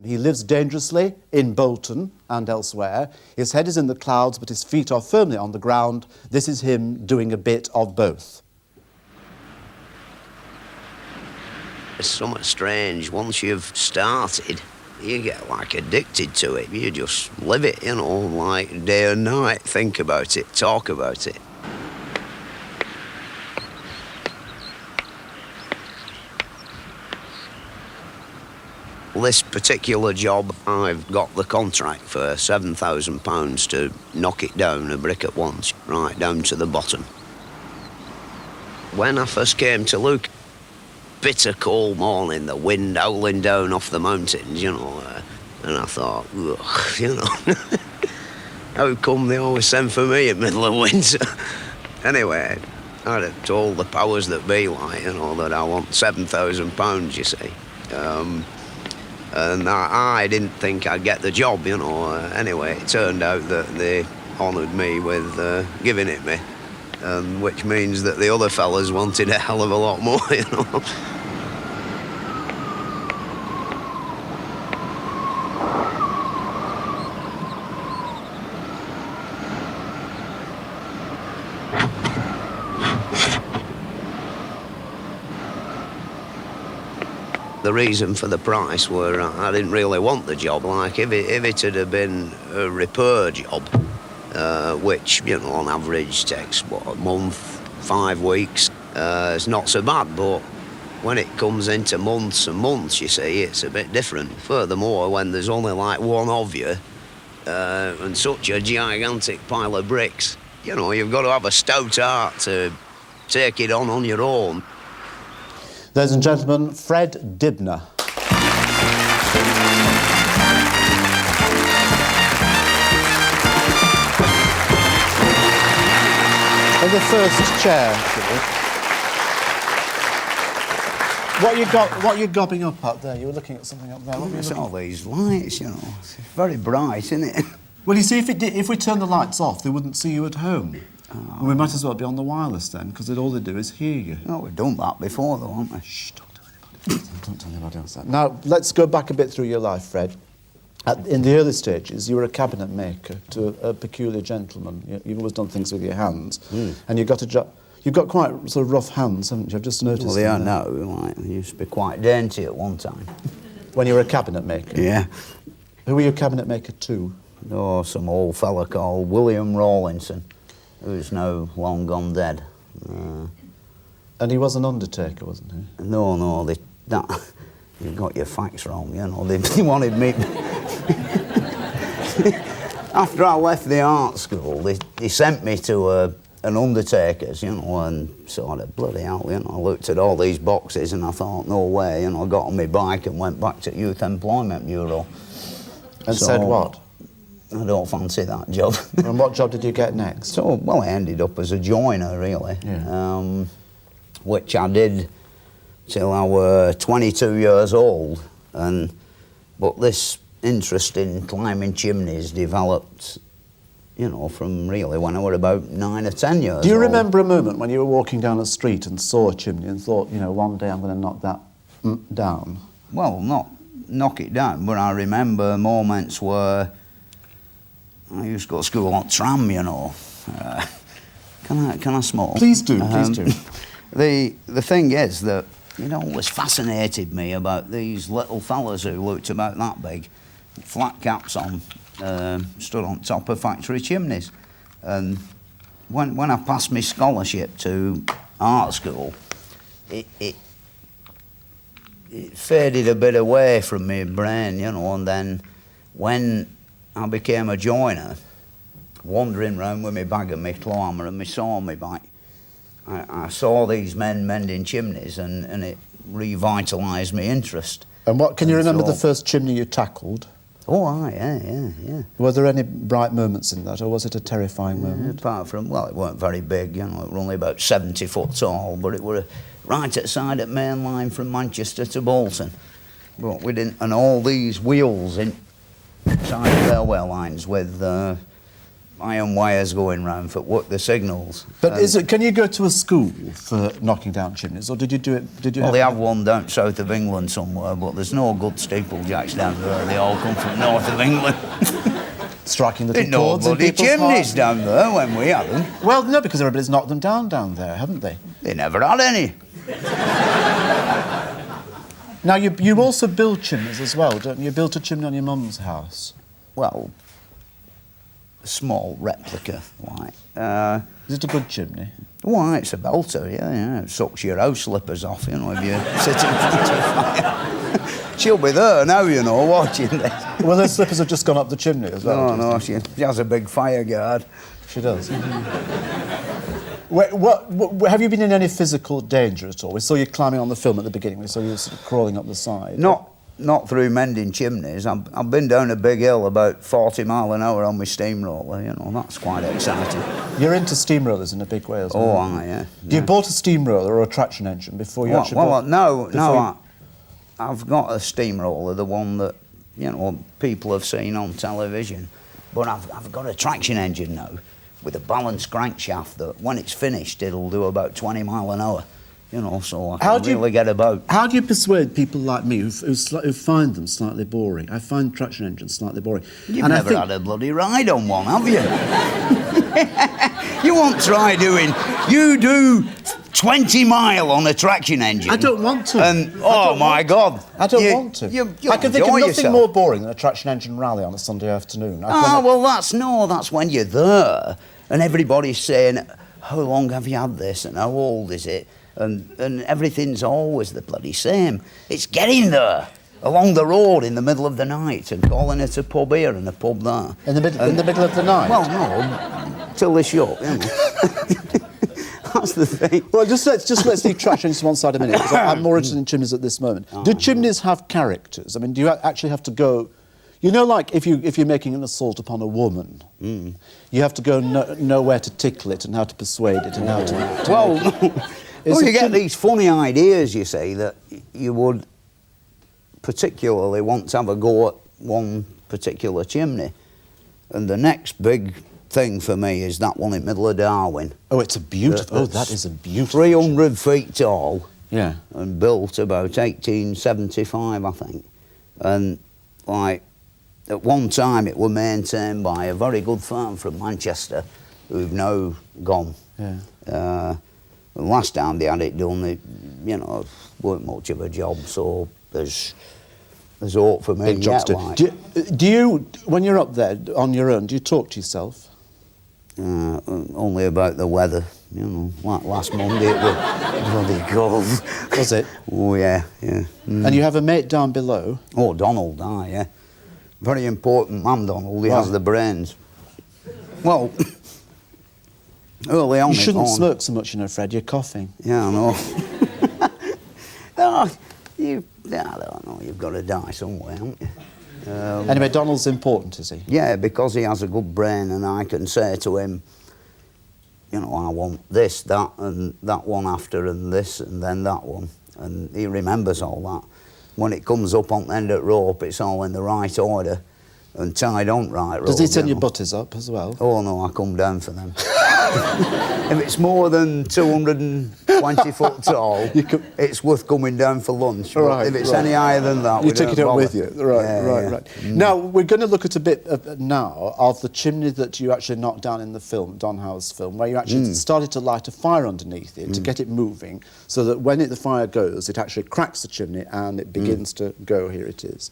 He lives dangerously in Bolton and elsewhere. His head is in the clouds, but his feet are firmly on the ground. This is him doing a bit of both. It's somewhat strange. Once you've started, you get like addicted to it. You just live it, you know, like day and night. Think about it, talk about it. This particular job, I've got the contract for £7,000 to knock it down a brick at once, right down to the bottom. When I first came to look, bitter cold morning, the wind howling down off the mountains, you know, and I thought, ugh, you know, how come they always send for me in the middle of winter? Anyway, I'd have told the powers that be, like, you know, that I want £7,000, you see. And I didn't think I'd get the job, you know. Anyway, it turned out that they honoured me with giving it me, which means that the other fellas wanted a hell of a lot more, you know. The reason for the price were I didn't really want the job. Like, if it had have been a repair job, which, you know, on average takes, what, a month, 5 weeks, it's not so bad. But when it comes into months and months, you see, it's a bit different. Furthermore, when there's only like one of you and such a gigantic pile of bricks, you know, you've got to have a stout heart to take it on your own. Ladies and gentlemen, Fred Dibnah. In the first chair, actually. What are you gobbing up there? You were looking at something up there. What were you It's looking all these lights, you know. It's very bright, isn't it? Well, you see, if we turn the lights off, they wouldn't see you at home. Oh. And we might as well be on the wireless then, because all they do is hear you. No, we've done that before, though, haven't we? Shh, don't tell anybody. Don't tell anybody else that. Now, let's go back a bit through your life, Fred. In the early stages, you were a cabinet maker to a peculiar gentleman. You've always done things with your hands. And you got a job. You've got quite sort of rough hands, haven't you? I've just noticed. Well, they are now. Like, they used to be quite dainty at one time. When you were a cabinet maker? Yeah. Who were you a cabinet maker to? Oh, some old fella called William Rawlinson, who's now long gone dead. And he was an undertaker, wasn't he? No, you've got your facts wrong, you know. They wanted me... After I left the art school, they sent me to an undertaker's, you know, and sort of, bloody hell, you know, I looked at all these boxes and I thought, no way, you know, I got on my bike and went back to Youth Employment Bureau. And said what? I don't fancy that job. And what job did you get next? So, well, I ended up as a joiner, really, yeah. Which I did till I was 22 years old. But this interest in climbing chimneys developed, you know, from really when I was about 9 or 10 years old. Do you remember a moment when you were walking down a street and saw a chimney and thought, you know, one day I'm going to knock that down? Well, not knock it down, but I remember moments where I used to go to school on tram, you know. Can I smoke? Please do, please do. The thing is that, you know, what fascinated me about these little fellas who looked about that big, flat caps on, stood on top of factory chimneys. And when I passed my scholarship to art school, it faded a bit away from my brain, you know, and then when I became a joiner, wandering round with my bag and my claw hammer and my saw on my back, I saw these men mending chimneys and it revitalised my interest. And what, can you remember the first chimney you tackled? Oh, aye, yeah. Were there any bright moments in that, or was it a terrifying moment? Apart from, well, it weren't very big, you know, it was only about 70 foot tall, but it were right outside at main line from Manchester to Bolton. But we didn't, and all these wheels inside the railway lines with iron wires going round for what the signals. But can you go to a school for knocking down chimneys, or did you do it? Well, they have one down south of England somewhere, but there's no good steeplejacks down there. They all come from north of England. Striking little There's no chords in bloody people's chimneys hearts? down there when we had them. Well, no, because everybody's knocked them down there, haven't they? They never had any. Now, you also build chimneys as well, don't you? You built a chimney on your mum's house. Well, a small replica, like. Is it a good chimney? Why, it's a belter, yeah. It sucks your house slippers off, you know, if you sit in front of fire. She'll be there now, you know, watching this. Well, those slippers have just gone up the chimney as well. No, she has a big fire guard. She does. What, have you been in any physical danger at all? We saw you climbing on the film at the beginning. We saw you sort of crawling up the side. Not through mending chimneys. I've been down a big hill about 40 mile an hour on my steamroller, you know, that's quite exciting. You're into steamrollers in a big way as well. Oh, yeah. You bought a steamroller or a traction engine before you actually bought... No, I've got a steamroller, the one that, you know, people have seen on television. But I've got a traction engine now with a balanced crankshaft that when it's finished, it'll do about 20 mile an hour. You know, so I can really get about. How do you persuade people like me who find them slightly boring? I find traction engines slightly boring. You've never had a bloody ride on one, have you? You won't try doing... You do 20 mile on a traction engine. I don't want to. And, oh, my God. I don't want to. I can think of nothing more boring than a traction engine rally on a Sunday afternoon. Well, that's when you're there and everybody's saying, how long have you had this and how old is it? And everything's always the bloody same. It's getting there along the road in the middle of the night and calling it a pub here and a pub there. In the middle of the night? Well, no, till they shut. You know. That's the thing. Well, let's leave traction to one side a minute, because I'm more interested in chimneys at this moment. Do chimneys have characters? I mean, do you actually have to go... You know, like if you're making an assault upon a woman, you have to go know where to tickle it and how to persuade it and how to... Well, you get these funny ideas, you see, that you would particularly want to have a go at one particular chimney. And the next big thing for me is that one in the middle of Darwin. Oh, it's a beautiful... that is a beautiful... 300 feet tall. Yeah. And built about 1875, I think. And, like, at one time it was maintained by a very good firm from Manchester who've now gone. Yeah. The last time they had it done, it, you know, weren't much of a job, so there's hope for me. Big jobs to like. do you, when you're up there on your own, do you talk to yourself? Only about the weather, you know. Like last Monday it was bloody cold. Was it? Oh, yeah. And you have a mate down below? Oh, Donald, yeah. Very important man, Donald. He has the brains. Well... Early on, you shouldn't smoke so much, you know, Fred. You're coughing. Yeah, I know. I don't know. You've got to die somewhere, haven't you? Anyway, Donald's important, is he? Yeah, because he has a good brain, and I can say to him, you know, I want this, that, and that one after, and this, and then that one, and he remembers all that. When it comes up on the end of the rope, it's all in the right order and tied on right rope. Does he turn your butters up as well? Oh no, I come down for them. If it's more than 220 foot tall, it's worth coming down for lunch. Right, if it's any higher than that, you take it up with you. Right. Mm. Now, we're going to look at a bit now of the chimney that you actually knocked down in the film, Don Howe's film, where you actually started to light a fire underneath it to get it moving, so that when the fire goes, it actually cracks the chimney and it begins to go. Here it is.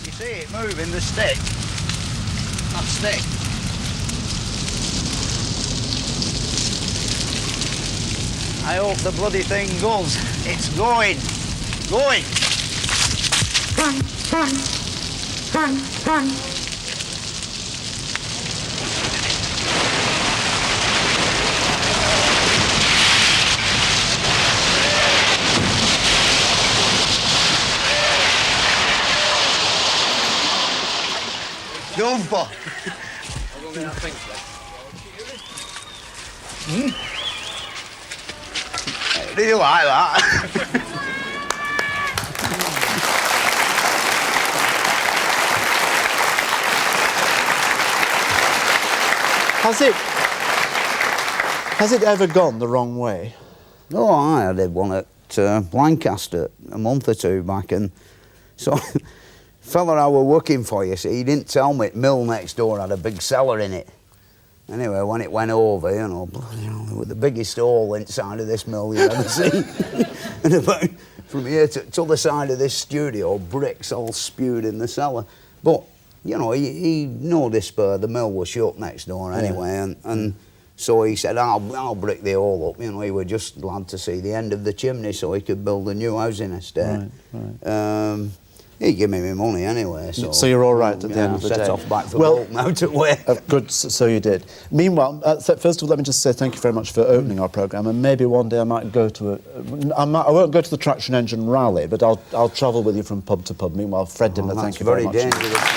You see it moving, the stick. That stick. I hope the bloody thing goes. It's going. Going. Go for. Do you like that? Has it ever gone the wrong way? Oh, I did one at Lancaster a month or two back, and so fella I were working for, you see, he didn't tell me the mill next door had a big cellar in it. Anyway, when it went over, you know, there was the biggest hole inside of this mill you've ever seen. And about from here to the other side of this studio, bricks all spewed in the cellar. But, you know, he no despair, the mill was shut next door anyway, and so he said, I'll brick the hole up. You know, he was just glad to see the end of the chimney so he could build a new housing estate. Right. He gave me my money anyway, so you're all right at the end of the day. Set off back for Bolton out at work. Good, so you did. Meanwhile, first of all, let me just say thank you very much for opening our programme, and maybe one day I might go to I won't go to the Traction Engine Rally, but I'll travel with you from pub to pub. Meanwhile, Fred Dibnah, thank you very much. That's very dangerous.